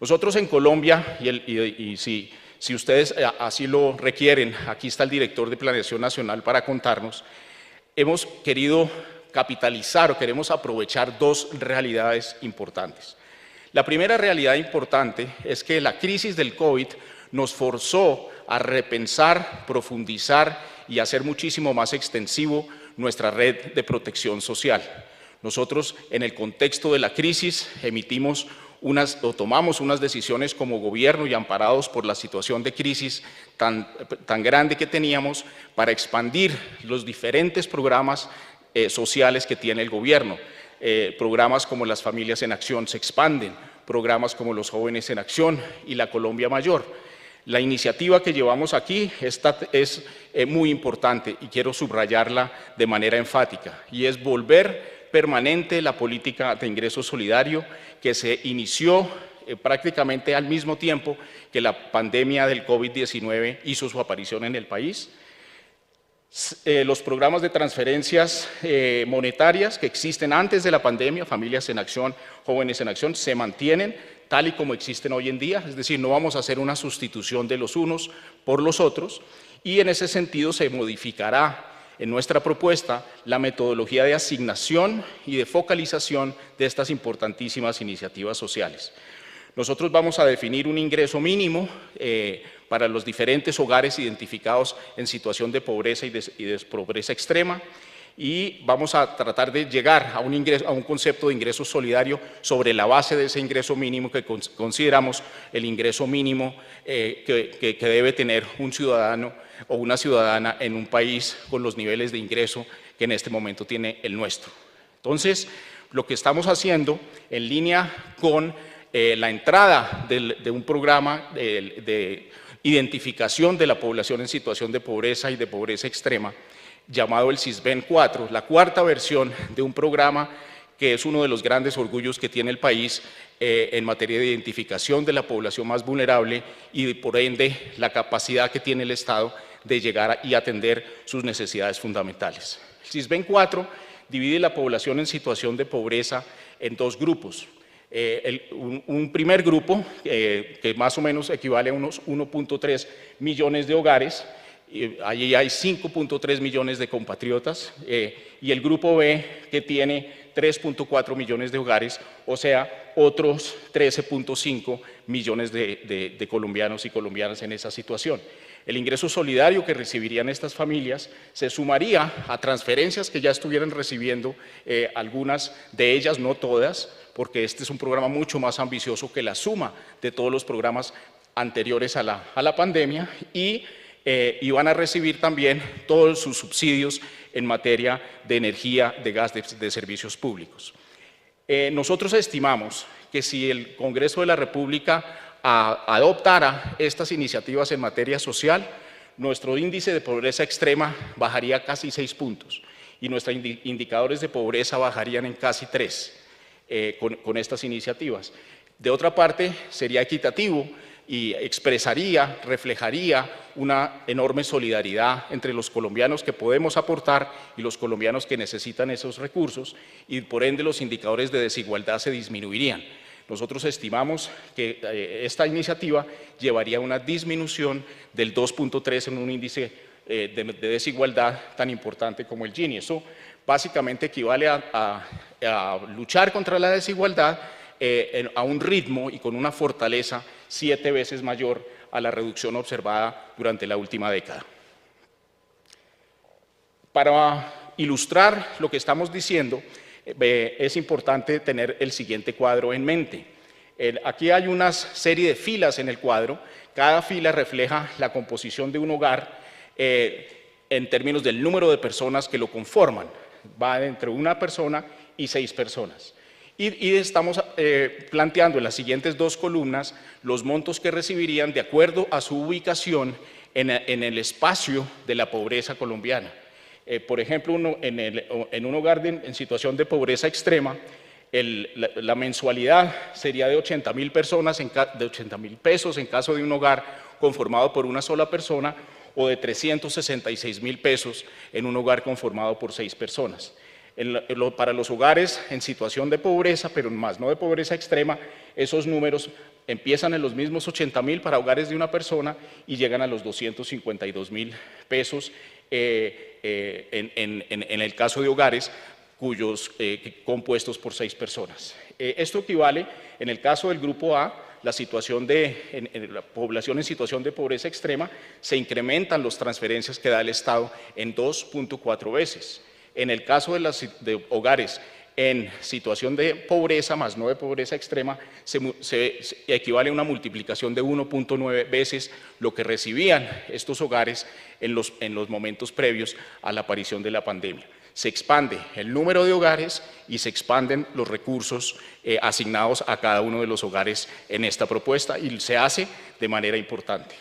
Nosotros en Colombia, y si ustedes así lo requieren, aquí está el director de Planeación Nacional para contarnos, hemos querido capitalizar o queremos aprovechar dos realidades importantes. La primera realidad importante es que la crisis del COVID nos forzó a repensar, profundizar y hacer muchísimo más extensivo nuestra red de protección social. Nosotros, en el contexto de la crisis, tomamos unas decisiones como gobierno y amparados por la situación de crisis tan grande que teníamos para expandir los diferentes programas sociales que tiene el gobierno. Programas como las Familias en Acción se expanden, programas como los Jóvenes en Acción y la Colombia Mayor. La iniciativa que llevamos aquí es muy importante y quiero subrayarla de manera enfática, y es volver permanente la política de ingreso solidario que se inició prácticamente al mismo tiempo que la pandemia del COVID-19 hizo su aparición en el país. Los programas de transferencias monetarias que existen antes de la pandemia, Familias en Acción, Jóvenes en Acción, se mantienen tal y como existen hoy en día, es decir, no vamos a hacer una sustitución de los unos por los otros, y en ese sentido se modificará en nuestra propuesta la metodología de asignación y de focalización de estas importantísimas iniciativas sociales. Nosotros vamos a definir un ingreso mínimo para los diferentes hogares identificados en situación de pobreza y de pobreza extrema, y vamos a tratar de llegar a un concepto de ingreso solidario sobre la base de ese ingreso mínimo que consideramos el ingreso mínimo que debe tener un ciudadano o una ciudadana en un país con los niveles de ingreso que en este momento tiene el nuestro. Entonces, lo que estamos haciendo en línea con la entrada de un programa de identificación de la población en situación de pobreza y de pobreza extrema, llamado el SISBEN 4, la cuarta versión de un programa que es uno de los grandes orgullos que tiene el país en materia de identificación de la población más vulnerable y por ende la capacidad que tiene el Estado de llegar y atender sus necesidades fundamentales. El SISBEN 4 divide la población en situación de pobreza en dos grupos. Un primer grupo, que más o menos equivale a unos 1.3 millones de hogares, allí hay 5.3 millones de compatriotas, y el grupo B, que tiene 3.4 millones de hogares, o sea, otros 13.5 millones de colombianos y colombianas en esa situación. El ingreso solidario que recibirían estas familias se sumaría a transferencias que ya estuvieran recibiendo, algunas de ellas, no todas, porque este es un programa mucho más ambicioso que la suma de todos los programas anteriores a la pandemia, y van a recibir también todos sus subsidios en materia de energía, de gas, de servicios públicos. Nosotros estimamos que si el Congreso de la República adoptara estas iniciativas en materia social, nuestro índice de pobreza extrema bajaría casi 6 puntos y nuestros indicadores de pobreza bajarían en casi 3 con estas iniciativas. De otra parte, sería equitativo y reflejaría una enorme solidaridad entre los colombianos que podemos aportar y los colombianos que necesitan esos recursos, y por ende los indicadores de desigualdad se disminuirían. Nosotros estimamos que esta iniciativa llevaría a una disminución del 2.3 en un índice de desigualdad tan importante como el Gini. Eso básicamente equivale a luchar contra la desigualdad a un ritmo y con una fortaleza 7 veces mayor a la reducción observada durante la última década. Para ilustrar lo que estamos diciendo, es importante tener el siguiente cuadro en mente. Aquí hay una serie de filas en el cuadro. Cada fila refleja la composición de un hogar en términos del número de personas que lo conforman. Va entre una persona y 6 personas. Y estamos planteando en las siguientes 2 columnas los montos que recibirían de acuerdo a su ubicación en el espacio de la pobreza colombiana. Por ejemplo, en un hogar en situación de pobreza extrema, la mensualidad sería de 80.000 pesos en caso de un hogar conformado por una sola persona, o de 366.000 pesos en un hogar conformado por 6 personas. Para los hogares en situación de pobreza, pero más no de pobreza extrema, esos números empiezan en los mismos 80.000 para hogares de una persona y llegan a los 252.000 pesos en el caso de hogares compuestos por 6 personas. Esto equivale, en el caso del grupo A, la población en situación de pobreza extrema, se incrementan las transferencias que da el Estado en 2.4 veces. En el caso de hogares en situación de pobreza, más no de pobreza extrema, se equivale a una multiplicación de 1.9 veces lo que recibían estos hogares en los momentos previos a la aparición de la pandemia. Se expande el número de hogares y se expanden los recursos asignados a cada uno de los hogares en esta propuesta y se hace de manera importante.